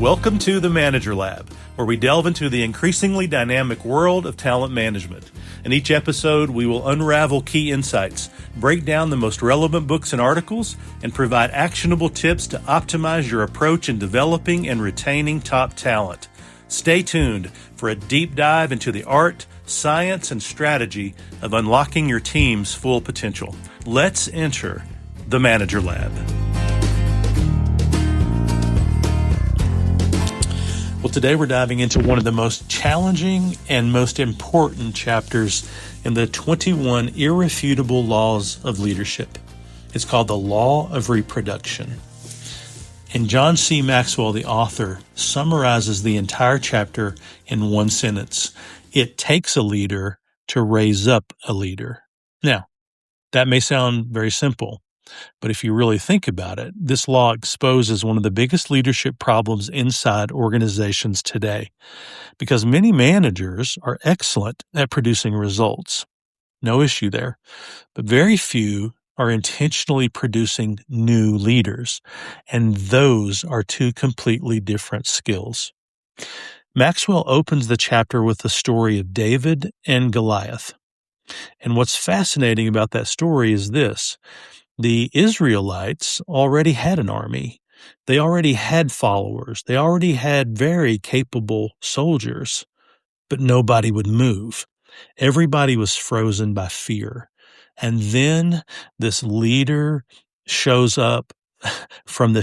Welcome to the Manager Lab, where we delve into the increasingly dynamic world of talent management. In each episode, we will unravel key insights, break down the most relevant books and articles, and provide actionable tips to optimize your approach in developing and retaining top talent. Stay tuned for a deep dive into the art, science, and strategy of unlocking your team's full potential. Let's enter the Manager Lab. Well, today we're diving into one of the most challenging and most important chapters in the 21 Irrefutable Laws of Leadership. It's called the Law of Reproduction. And John C. Maxwell, the author, summarizes the entire chapter in one sentence. It takes a leader to raise up a leader. Now, that may sound very simple, but if you really think about it, this law exposes one of the biggest leadership problems inside organizations today, because many managers are excellent at producing results. No issue there. But very few are intentionally producing new leaders, and those are two completely different skills. Maxwell opens the chapter with the story of David and Goliath. And what's fascinating about that story is this. The Israelites already had an army. They already had followers. They already had very capable soldiers, but nobody would move. Everybody was frozen by fear. And then this leader shows up from the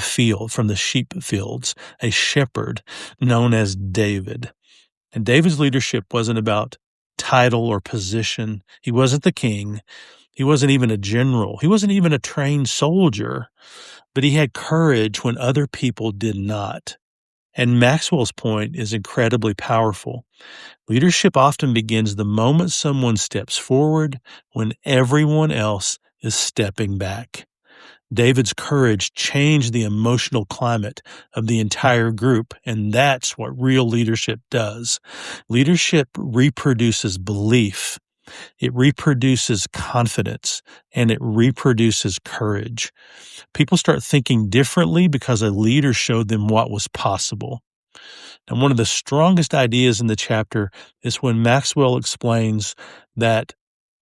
field, from the sheep fields, a shepherd known as David. And David's leadership wasn't about title or position. He wasn't the king. He wasn't even a general. He wasn't even a trained soldier, but he had courage when other people did not. And Maxwell's point is incredibly powerful. Leadership often begins the moment someone steps forward when everyone else is stepping back. David's courage changed the emotional climate of the entire group, and that's what real leadership does. Leadership reproduces belief. It reproduces confidence, and it reproduces courage. People start thinking differently because a leader showed them what was possible. And one of the strongest ideas in the chapter is when Maxwell explains that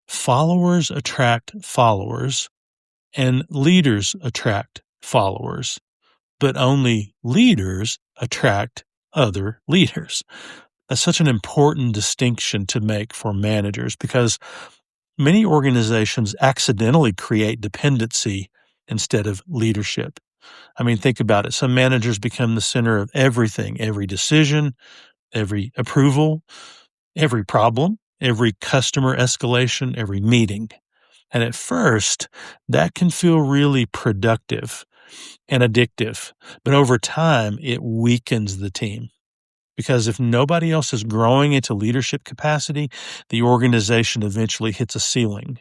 followers attract followers and leaders attract followers, but only leaders attract other leaders. That's such an important distinction to make for managers because many organizations accidentally create dependency instead of leadership. I mean, think about it. Some managers become the center of everything, every decision, every approval, every problem, every customer escalation, every meeting. And at first, that can feel really productive and addictive, but over time, it weakens the team. Because if nobody else is growing into leadership capacity, the organization eventually hits a ceiling.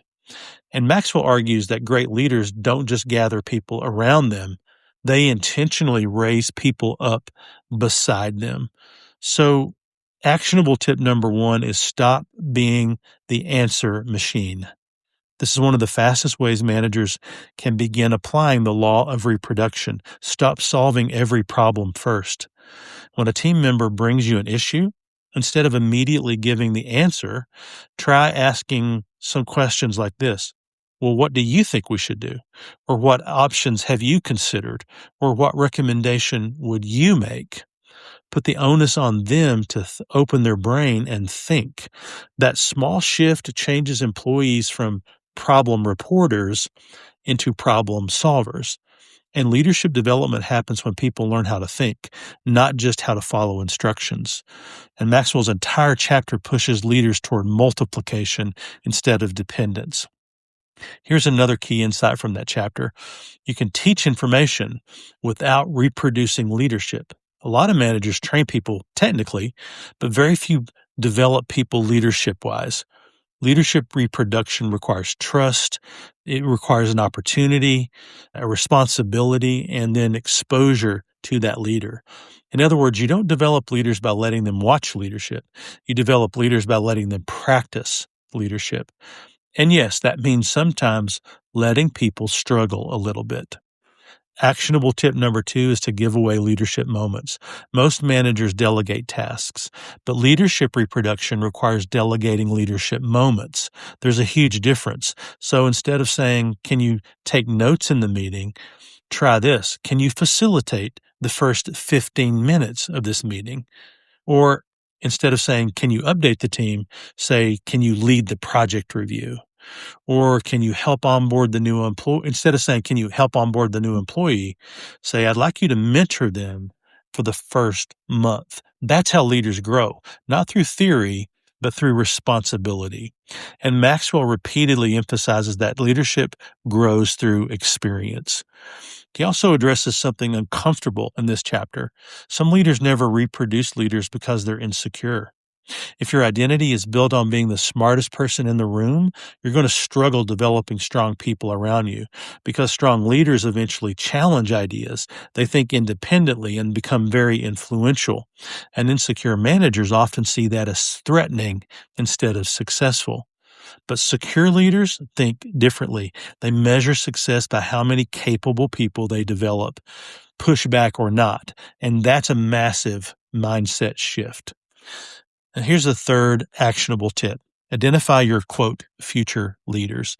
And Maxwell argues that great leaders don't just gather people around them, they intentionally raise people up beside them. So, actionable tip number 1 is stop being the answer machine. This is one of the fastest ways managers can begin applying the law of reproduction. Stop solving every problem first. When a team member brings you an issue, instead of immediately giving the answer, try asking some questions like this. Well, what do you think we should do? Or what options have you considered? Or what recommendation would you make? Put the onus on them to open their brain and think. That small shift changes employees from problem reporters into problem solvers. And leadership development happens when people learn how to think, not just how to follow instructions. And Maxwell's entire chapter pushes leaders toward multiplication instead of dependence. Here's another key insight from that chapter. You can teach information without reproducing leadership. A lot of managers train people technically, but very few develop people leadership-wise. Leadership reproduction requires trust. It requires an opportunity, a responsibility, and then exposure to that leader. In other words, you don't develop leaders by letting them watch leadership. You develop leaders by letting them practice leadership. And yes, that means sometimes letting people struggle a little bit. Actionable tip number 2 is to give away leadership moments. Most managers delegate tasks, but leadership reproduction requires delegating leadership moments. There's a huge difference. So instead of saying, can you take notes in the meeting? Try this. Can you facilitate the first 15 minutes of this meeting? Or instead of saying, can you update the team? Say, can you lead the project review? Or can you help onboard the new employee? Instead of saying, can you help onboard the new employee? Say, I'd like you to mentor them for the first month. That's how leaders grow, not through theory, but through responsibility. And Maxwell repeatedly emphasizes that leadership grows through experience. He also addresses something uncomfortable in this chapter. Some leaders never reproduce leaders because they're insecure. If your identity is built on being the smartest person in the room, you're going to struggle developing strong people around you, because strong leaders eventually challenge ideas. They think independently and become very influential. And insecure managers often see that as threatening instead of successful. But secure leaders think differently. They measure success by how many capable people they develop, pushback or not. And that's a massive mindset shift. And here's a third actionable tip. Identify your, quote, future leaders.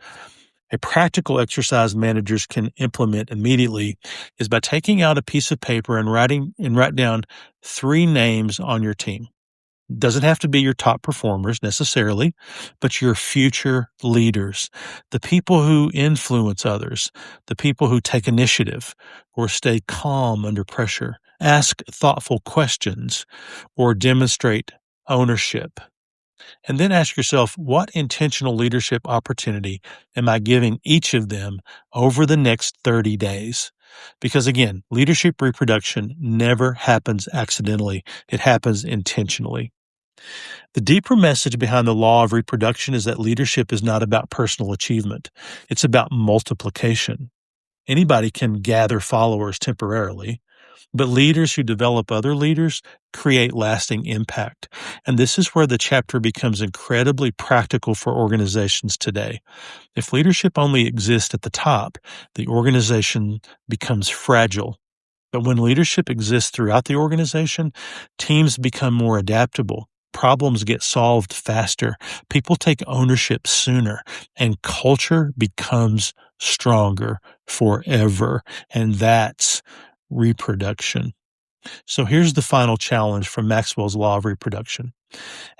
A practical exercise managers can implement immediately is by taking out a piece of paper and write down 3 names on your team. It doesn't have to be your top performers necessarily, but your future leaders, the people who influence others, the people who take initiative or stay calm under pressure, ask thoughtful questions, or demonstrate ownership. And then ask yourself, what intentional leadership opportunity am I giving each of them over the next 30 days? Because again, leadership reproduction never happens accidentally. It happens intentionally. The deeper message behind the law of reproduction is that leadership is not about personal achievement. It's about multiplication. Anybody can gather followers temporarily, but leaders who develop other leaders create lasting impact. And this is where the chapter becomes incredibly practical for organizations today. If leadership only exists at the top, the organization becomes fragile. But when leadership exists throughout the organization, teams become more adaptable. Problems get solved faster. People take ownership sooner, and culture becomes stronger forever. And that's reproduction. So here's the final challenge from Maxwell's law of reproduction.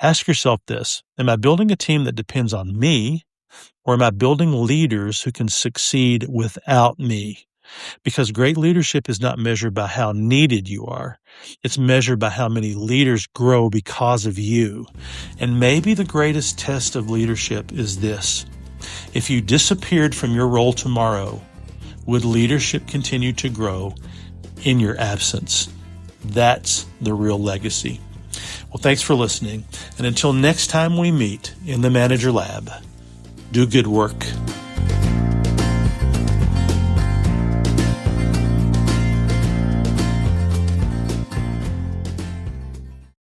Ask yourself this: am I building a team that depends on me, or am I building leaders who can succeed without me? Because great leadership is not measured by how needed you are. It's measured by how many leaders grow because of you. And maybe the greatest test of leadership is this: if you disappeared from your role tomorrow, would leadership continue to grow in your absence? That's the real legacy. Well, thanks for listening. And until next time we meet in the Manager Lab, do good work.